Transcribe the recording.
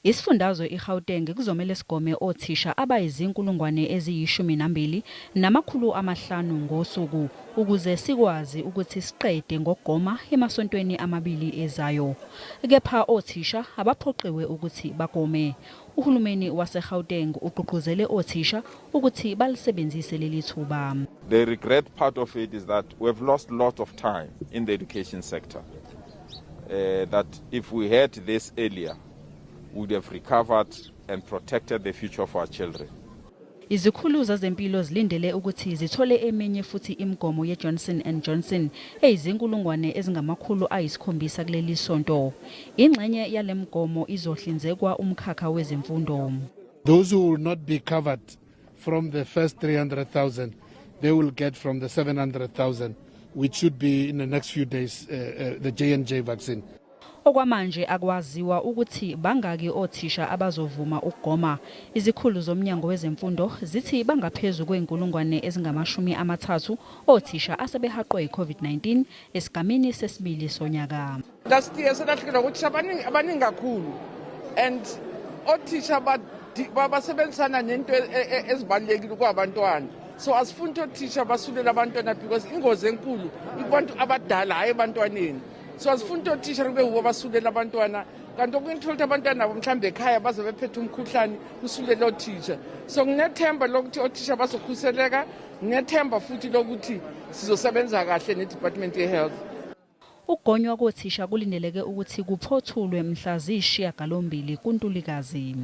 Isifundazwe iGauteng kuzomela sigome othisha abayizinkulungwane eziyishumi-2,500 ngosuku ukuze sikwazi ukuthi siqede ngokugoma emasontweni amabili ezayo. Kepha othisha abaphoqiwe ukuthi bagome. Uhulumeni waseGauteng ugqugquzele othisha ukuthi balisebenzise leli thuba. The regret part of it is that we've lost lots of time in the education sector. That if we had this earlier, we would have recovered and protected the future of our children. Izikhulu zezempilo zilindele ukuthi zithole eminye futhi imigomo yeJoshnon and Joshon ezizinkulungwane ezingamakhulu 7 kuleli sonto. Ingxenye yalemgomo izohlinzekwa umkhakha wezemfundo. Those who will not be covered from the first 300,000, they will get from the 700,000, which should be in the next few days, the J&J vaccine. Okwamanje akwaziwa ukuthi bangaki othisha abazovuma ukugoma. Izikhulu zomnyango wezemfundo zithi bangaphezu kwezinkulungwane ezingama-30 othisha asebehaqwe iCovid-19 esigameni sesibili sonyaka. Last year ezahlukene ukuthi abaningi kakhulu and othisha basebenzisana nento ezibalekile kwabantwana. So asifunda othisha basulela abantwana because ingozi enkulu kubantu abadala hayi ebantwaneni. So asifunda othisha kube hubo basulela abantwana kanti okwenthola abantwana nabo mhlambe ekhaya baze bephethe umkhuhlane usulela othisha. So nginethemba lokuthi othisha bazokhuseleka, nginethemba futhi lokuthi sizosebenza kahle neDepartment of Health. Ukugonywa kothisha kulindeleke ukuthi kuphothulwe mhla ziyisishiyagalombili kuNtulikazi.